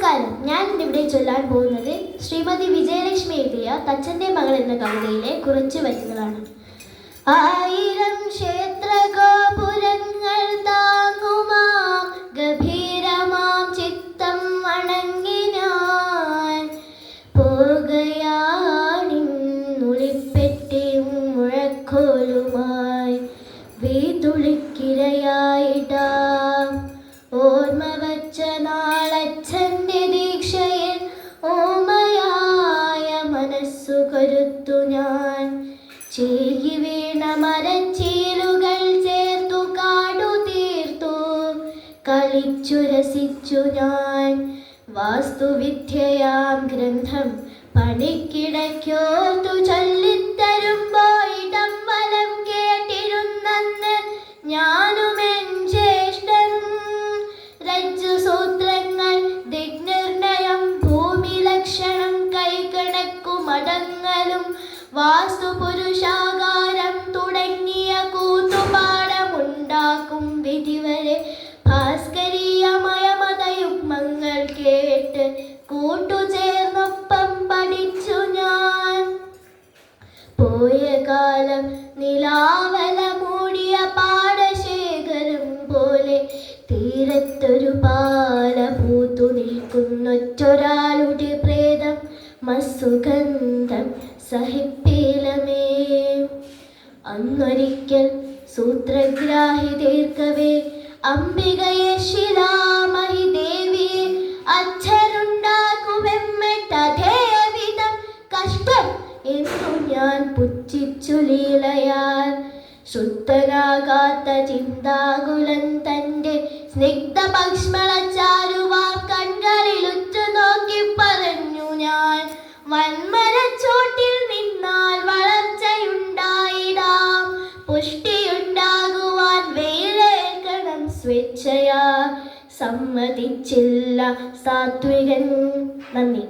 നമസ്കാരം. ഞാൻ ഇന്നിവിടെ ചൊല്ലാൻ പോകുന്നത് ശ്രീമതി വിജയലക്ഷ്മി എഴുതിയ തച്ചൻ്റെ മകൾ എന്ന കവിതയിലെ കുറച്ച് വരികളാണ്. ആയിരം ക്ഷേത്രഗോപുരങ്ങൾ താങ്ങുമാം ഗംഭീരമാം ചിത്തം വണങ്ങി ഞാൻ പോകുകയാണിന്നുളിപ്പെട്ടിയും മുഴക്കോലുമായി വീതുളിക്കിരയായിടാം ഓർമ്മ വച്ച നാളച്ഛൻ്റെ ദീക്ഷയിൽ ഓമയായ മനസ്സു കരുത്തു ഞാൻ ചീകി വീണ മരച്ചീലുകൾ ചേർത്തു കാടു തീർത്തു കളിച്ചു രസിച്ചു ഞാൻ വാസ്തുവിദ്യയാം ഗ്രന്ഥം പണിക്കിടയ്ക്കോർത്തു ചൊല്ലിത്തരുമ്പോൾ ഇടം വലം കേട്ടിരുന്നന്ന് ഞാനുമെൻ ജ്യേഷ്ഠനും രജ്ജുസൂത്രങ്ങൾ ദിഗ്നിർണയം ഭൂമി ലക്ഷണം കൈകണക്കു മടങ്ങലും വാസ്തുപുരുഷാകാരം തുടങ്ങിയ കൂത്തുപാടമുണ്ടാക്കും വിധിവരെ ഭാസ്കരീയമയ മതയുഗ്മങ്ങൾ കേട്ട് കൂട്ടുചേർന്നൊപ്പം പഠിച്ചു ഞാൻ പോയ കാലം നിലാവല മൂടിയ പാടശേഖരം പോലെ തീരത്തൊരു പാല പൂത്തു നിൽക്കുന്നൊറ്റൊരാളുടെ പ്രേതം മസുഗന്ധം സഹിപ്പിലമേ അന്നൊരിക്കൽ സൂത്രഗ്രാഹി തീർക്കവേ അംബികയെ ശിലാമഹി ദേവിയെ അച്ഛനുണ്ടാക്കുമെമ്മട്ടധേയവിധം കഷ്ടം എന്നു ഞാൻ പുച്ഛിച്ചു ലീലയാൽ ശുദ്ധനാകാത്ത ചിന്താകുലൻ തൻ്റെ സ്നിഗ്ധ പക്ഷ്മള ചാരുവാം കണ്ണുകളിലുറ്റു നോക്കി പറഞ്ഞു ഞാൻ വൻമരച്ചോട്ടിൽ നിന്നാൽ വളർച്ചയുണ്ടായിടാം പുഷ്ടിയുണ്ടാകുവാൻ വെയിലേൽക്കണം സ്വേച്ഛയാ സമ്മതിച്ചില്ല സാത്വികൻ. നന്ദി.